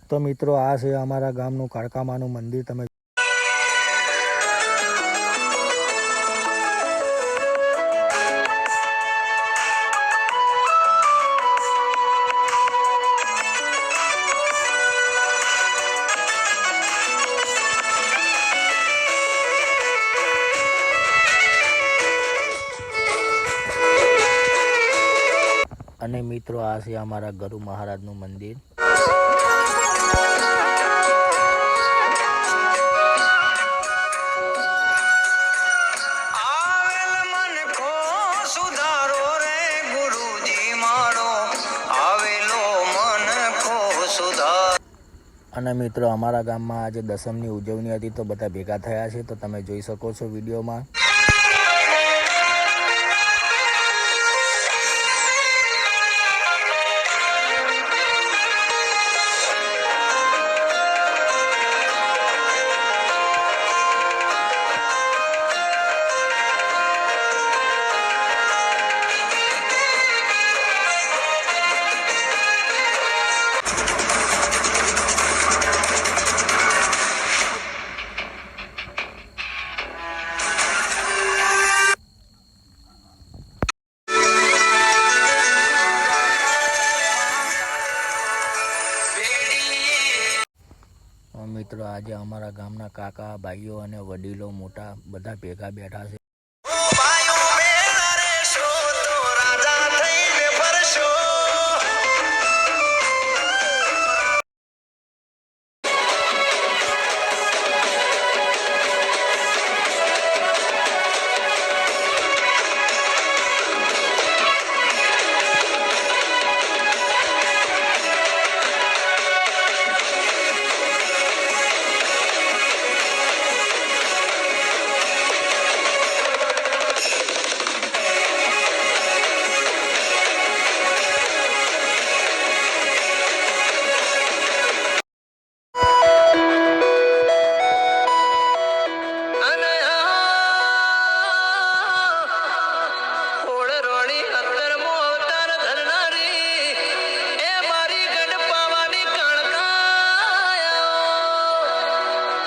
તો મિત્રો આ છે અમારા ગામનું કાળકામાનું મંદિર. તમે અને મિત્રો આ છે અમારા ગુરુ મહારાજનું મંદિર. અને મિત્રો અમારા ગામમાં આજે દસમની ઉજવણી હતી, તો બધા ભેગા થયા છે, તો તમે જોઈ શકો છો વિડીયોમાં. મિત્રો આજે અમારા ગામના કાકા, ભાઈઓ અને વડીલો મોટા બધા ભેગા બેઠા છે.